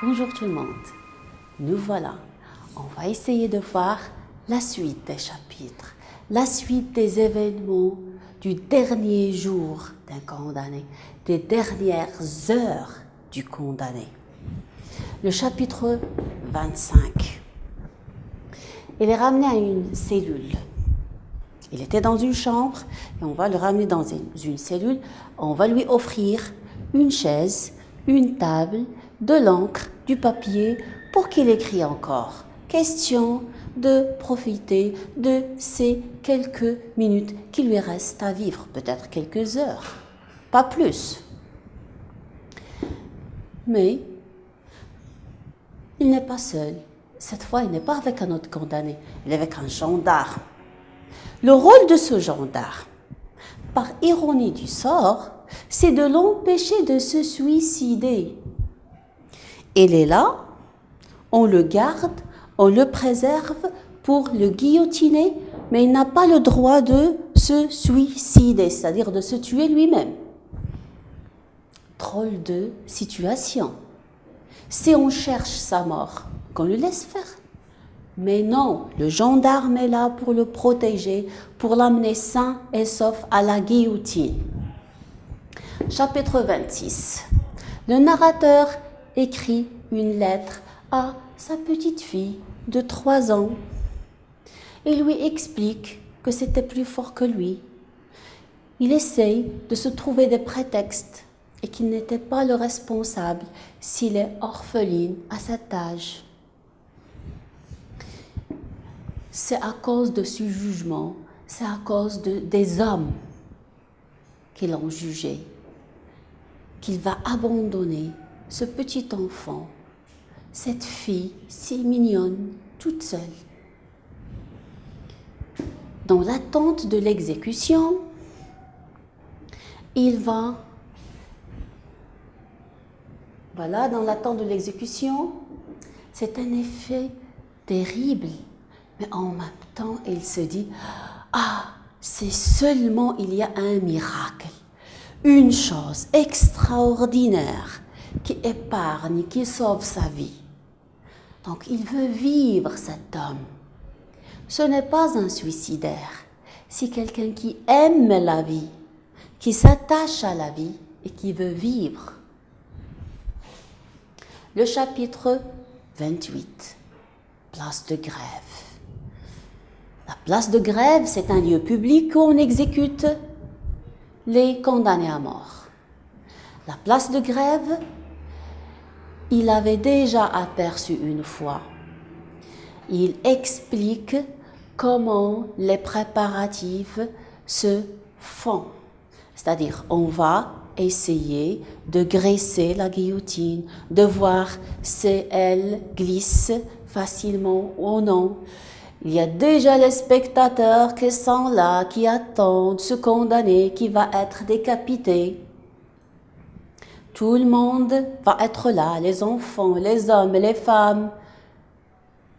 Bonjour tout le monde, nous voilà. On va essayer de voir la suite des chapitres, la suite des événements du dernier jour d'un condamné, des dernières heures du condamné. Le chapitre 25. Il est ramené à une cellule. Il était dans une chambre et on va le ramener dans une cellule. On va lui offrir une chaise, une table, de l'encre, du papier pour qu'il écrit encore. Question de profiter de ces quelques minutes qui lui restent à vivre, peut-être quelques heures, pas plus. Mais il n'est pas seul. Cette fois, il n'est pas avec un autre condamné, il est avec un gendarme. Le rôle de ce gendarme, par ironie du sort, c'est de l'empêcher de se suicider. Il est là, on le garde, on le préserve pour le guillotiner, mais il n'a pas le droit de se suicider, c'est-à-dire de se tuer lui-même. Drôle de situation. Si on cherche sa mort, qu'on le laisse faire. Mais non, le gendarme est là pour le protéger, pour l'amener sain et sauf à la guillotine. Chapitre 26. Le narrateur écrit une lettre à sa petite fille de 3 ans. Il lui explique que c'était plus fort que lui. Il essaye de se trouver des prétextes et qu'il n'était pas le responsable s'il est orpheline à cet âge. C'est à cause de ce jugement, c'est à cause des hommes qui l'ont jugé, qu'il va abandonner ce petit enfant, cette fille si mignonne, toute seule. Dans l'attente de l'exécution, dans l'attente de l'exécution, c'est un effet terrible. Mais en même temps, il se dit, c'est seulement il y a un miracle, une chose extraordinaire qui épargne, qui sauve sa vie. Donc il veut vivre, cet homme. Ce n'est pas un suicidaire, c'est quelqu'un qui aime la vie, qui s'attache à la vie et qui veut vivre. Le chapitre 28, place de grève. La place de grève, c'est un lieu public où on exécute les condamnés à mort. La place de grève, il avait déjà aperçu une fois. Il explique comment les préparatifs se font. C'est-à-dire, on va essayer de graisser la guillotine, de voir si elle glisse facilement ou non. Il y a déjà les spectateurs qui sont là, qui attendent ce condamné qui va être décapité. Tout le monde va être là, les enfants, les hommes, les femmes.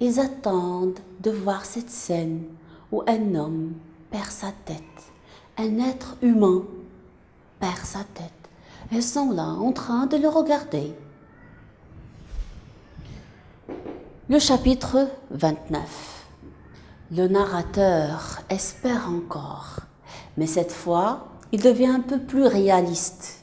Ils attendent de voir cette scène où un homme perd sa tête, un être humain perd sa tête. Ils sont là en train de le regarder. Le chapitre 29. Le narrateur espère encore, mais cette fois, il devient un peu plus réaliste.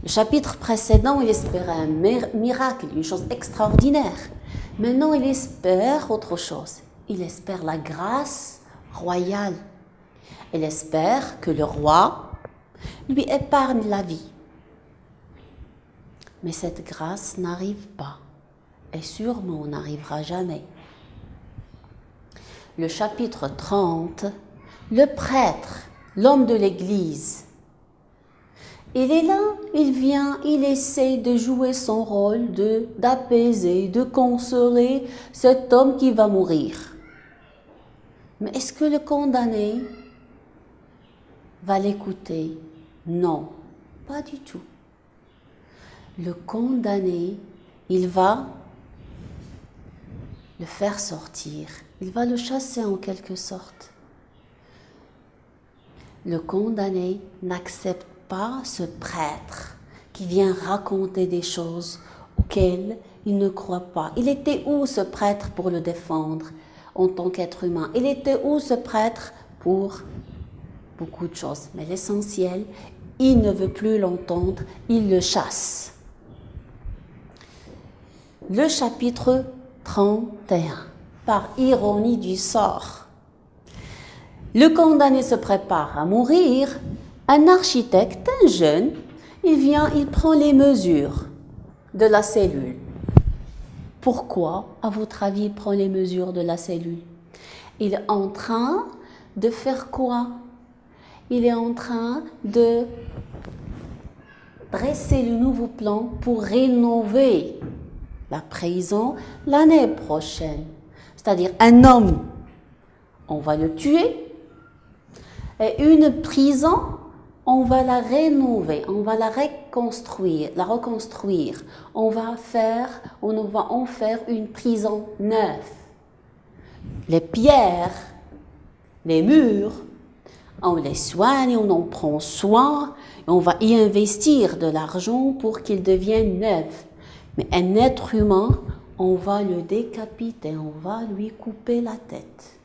Le chapitre précédent, il espérait un miracle, une chose extraordinaire. Maintenant, il espère autre chose. Il espère la grâce royale. Il espère que le roi lui épargne la vie. Mais cette grâce n'arrive pas, et sûrement n'arrivera jamais. Le chapitre 30, le prêtre, l'homme de l'Église. Il est là, il vient, il essaie de jouer son rôle d'apaiser, de consoler cet homme qui va mourir. Mais est-ce que le condamné va l'écouter? Non, pas du tout. Le condamné, il va le faire sortir. Il va le chasser en quelque sorte. Le condamné n'accepte pas ce prêtre qui vient raconter des choses auquel il ne croit pas. Il était où ce prêtre pour le défendre en tant qu'être humain? Il était où ce prêtre pour beaucoup de choses? Mais l'essentiel, il ne veut plus l'entendre, il le chasse. Le chapitre 31, par ironie du sort. Le condamné se prépare à mourir. Un architecte, un jeune, il vient, il prend les mesures de la cellule. Pourquoi, à votre avis, il prend les mesures de la cellule? Il est en train de faire quoi? Il est en train de dresser le nouveau plan pour rénover la prison l'année prochaine. C'est-à-dire un homme, on va le tuer, et une prison, on va la rénover, on va la reconstruire. On va en faire une prison neuve. Les pierres, les murs, on les soigne, on en prend soin, on va y investir de l'argent pour qu'ils deviennent neufs. Mais un être humain, on va le décapiter, on va lui couper la tête.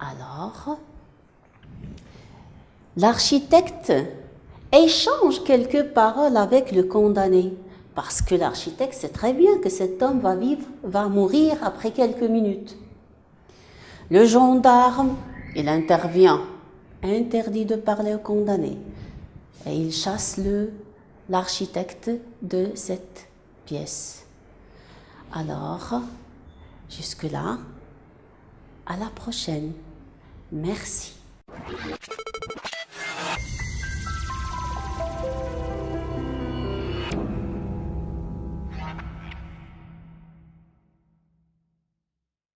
Alors, l'architecte échange quelques paroles avec le condamné, parce que l'architecte sait très bien que cet homme va mourir après quelques minutes. Le gendarme, il intervient, interdit de parler au condamné, et il chasse l'architecte de cette pièce. Alors, jusque-là, à la prochaine. Merci.